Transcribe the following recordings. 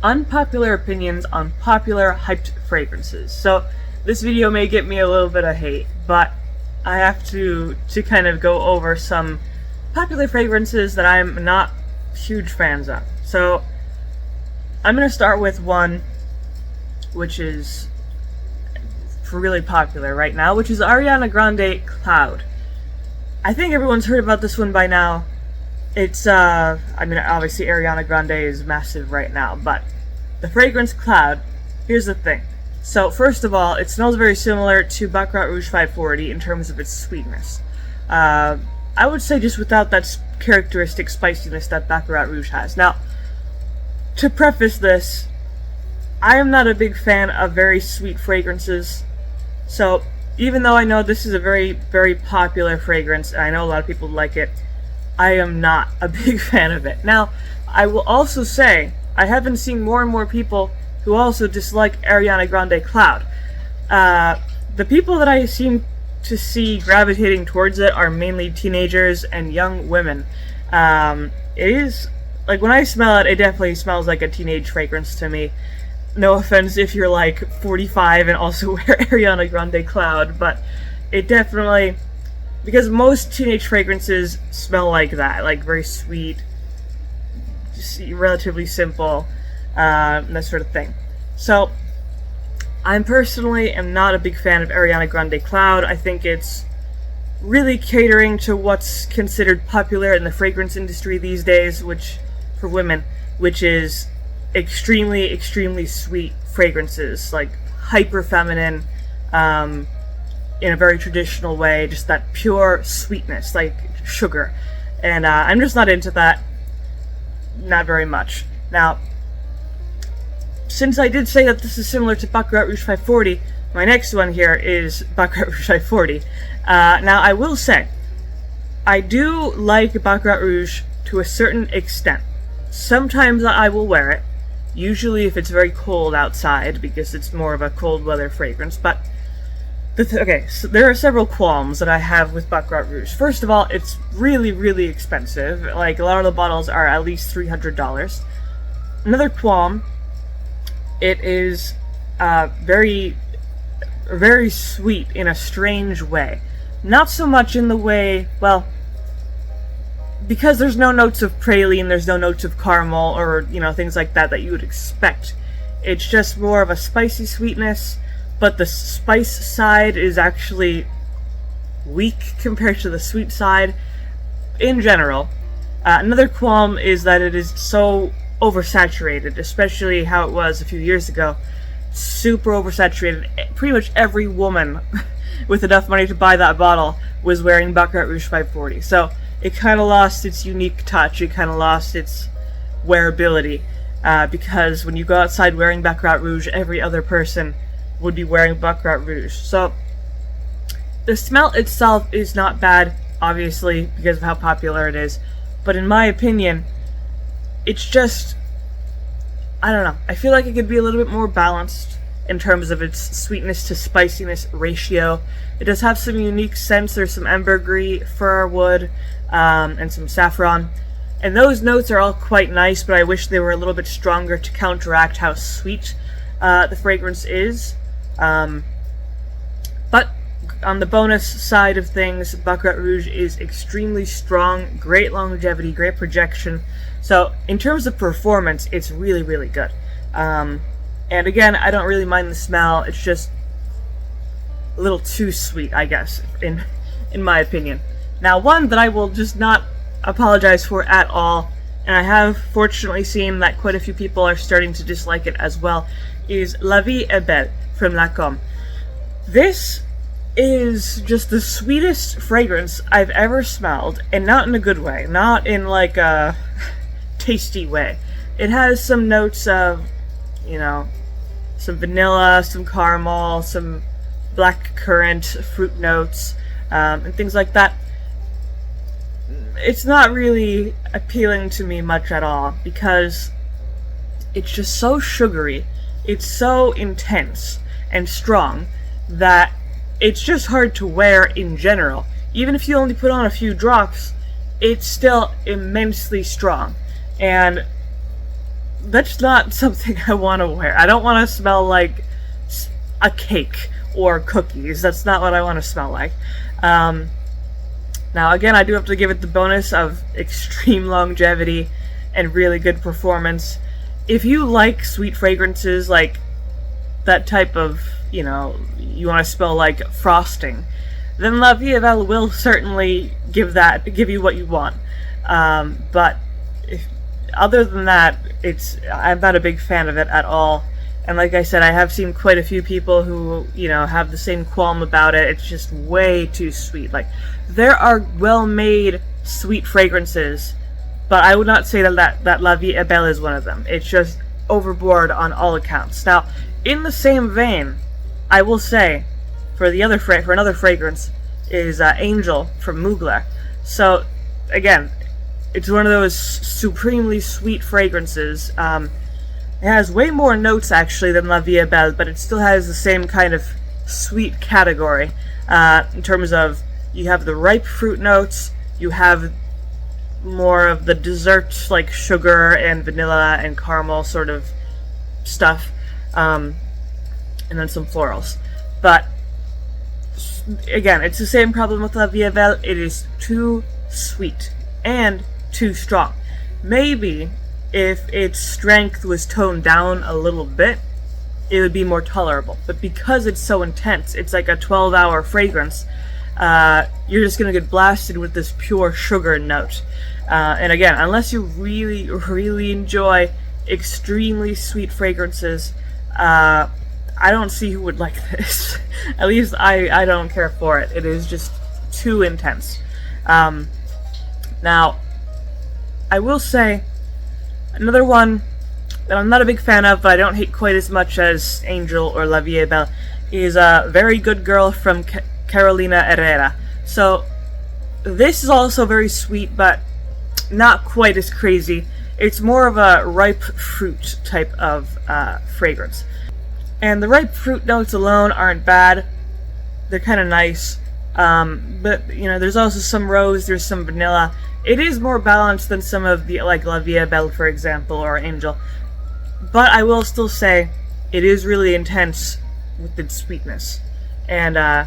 Unpopular opinions on popular hyped fragrances. So this video may get me a little bit of hate, but I have to kind of go over some popular fragrances that I'm not huge fans of. So I'm going to start with one which is really popular right now, which is Ariana Grande Cloud. I think everyone's heard about this one by now. It's, obviously Ariana Grande is massive right now, but the fragrance Cloud, here's the thing. So, first of all, it smells very similar to Baccarat Rouge 540 in terms of its sweetness. I would say just without that characteristic spiciness that Baccarat Rouge has. Now, to preface this, I am not a big fan of very sweet fragrances, so even though I know this is a very, very popular fragrance, and I know a lot of people like it, I am not a big fan of it. Now, I will also say, I have been seeing more and more people who also dislike Ariana Grande Cloud. The people that I seem to see gravitating towards it are mainly teenagers and young women. It is, like, when I smell it, it definitely smells like a teenage fragrance to me. No offense if you're like 45 and also wear Ariana Grande Cloud, but it definitely, because most teenage fragrances smell like that, like very sweet, just relatively simple, that sort of thing. So, I personally am not a big fan of Ariana Grande Cloud. I think it's really catering to what's considered popular in the fragrance industry these days, which, for women, which is extremely, extremely sweet fragrances, like hyper feminine, in a very traditional way, just that pure sweetness, like sugar. And I'm just not into that, not very much. Now, since I did say that this is similar to Baccarat Rouge 540, my next one here is Baccarat Rouge 540. Now, I will say, I do like Baccarat Rouge to a certain extent. Sometimes I will wear it, usually if it's very cold outside, because it's more of a cold weather fragrance, but okay, so there are several qualms that I have with Baccarat Rouge. First of all, it's really, really expensive. Like, a lot of the bottles are at least $300. Another qualm, it is very, very sweet in a strange way. Not so much in the way, well, because there's no notes of praline, there's no notes of caramel, or, things like that you would expect. It's just more of a spicy sweetness, but the spice side is actually weak compared to the sweet side in general. Another qualm is that it is so oversaturated, especially how it was a few years ago. Super oversaturated. Pretty much every woman with enough money to buy that bottle was wearing Baccarat Rouge 540. So it kind of lost its unique touch. It kind of lost its wearability. Because when you go outside wearing Baccarat Rouge, every other person would be wearing Baccarat Rouge. So the smell itself is not bad, obviously, because of how popular it is. But in my opinion, it's just, I don't know. I feel like it could be a little bit more balanced in terms of its sweetness to spiciness ratio. It does have some unique scents. There's some ambergris, fir wood, and some saffron. And those notes are all quite nice, but I wish they were a little bit stronger to counteract how sweet the fragrance is. But on the bonus side of things, Baccarat Rouge is extremely strong, great longevity, great projection. So in terms of performance, it's really, really good. And again, I don't really mind the smell. It's just a little too sweet, I guess, in my opinion. Now, one that I will just not apologize for at all, and I have fortunately seen that quite a few people are starting to dislike it as well, is Vie Est Belle from Lancôme. This is just the sweetest fragrance I've ever smelled, and not in a good way, not in like a tasty way. It has some notes of, some vanilla, some caramel, some black currant fruit notes, and things like that. It's not really appealing to me much at all, because it's just so sugary, it's so intense and strong that it's just hard to wear in general. Even if you only put on a few drops, it's still immensely strong. And that's not something I want to wear. I don't want to smell like a cake or cookies. That's not what I want to smell like. Now, again, I do have to give it the bonus of extreme longevity and really good performance. If you like sweet fragrances, like that type of, you want to smell like frosting, then La Vie Est Belle will certainly give you what you want. But other than that, I'm not a big fan of it at all. And like I said, I have seen quite a few people who, have the same qualm about it. It's just way too sweet. Like, there are well-made sweet fragrances, but I would not say that La Vie Est Belle is one of them. It's just overboard on all accounts. Now, in the same vein, I will say, for another fragrance, is Angel from Mugler. So, again, it's one of those supremely sweet fragrances. It has way more notes, actually, than La Vie Est Belle, but it still has the same kind of sweet category, in terms of you have the ripe fruit notes, you have more of the dessert, like sugar and vanilla and caramel sort of stuff, and then some florals. But, again, it's the same problem with La Vie Est Belle. It is too sweet and too strong. Maybe if its strength was toned down a little bit, it would be more tolerable. But because it's so intense, it's like a 12-hour fragrance, you're just going to get blasted with this pure sugar note. And again, unless you really, really enjoy extremely sweet fragrances, I don't see who would like this. At least I don't care for it. It is just too intense. Now, I will say, another one that I'm not a big fan of, but I don't hate quite as much as Angel or La Vie Est Belle, is Very Good Girl from Carolina Herrera. So, this is also very sweet, but not quite as crazy. It's more of a ripe fruit type of fragrance. And the ripe fruit notes alone aren't bad. They're kind of nice. But, there's also some rose, there's some vanilla. It is more balanced than some of the, like La Vie Est Belle, for example, or Angel. But I will still say, it is really intense with its sweetness. And I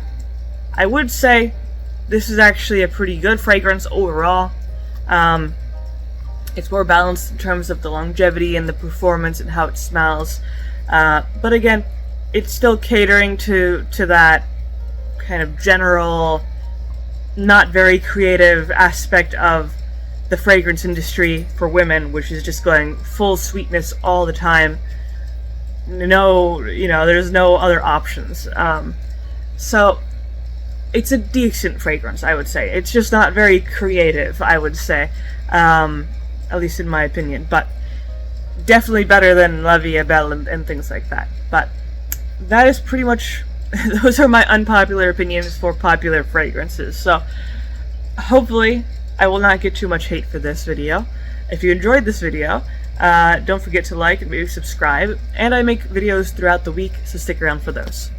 would say this is actually a pretty good fragrance overall. It's more balanced in terms of the longevity and the performance and how it smells. But again, it's still catering to that kind of general, not very creative aspect of the fragrance industry for women, which is just going full sweetness all the time. No, there's no other options. So, it's a decent fragrance, I would say. It's just not very creative, I would say. At least in my opinion. But definitely better than La Vie Est Belle and things like that. But that is pretty much... those are my unpopular opinions for popular fragrances. So, hopefully, I will not get too much hate for this video. If you enjoyed this video, don't forget to like and maybe subscribe. And I make videos throughout the week, so stick around for those.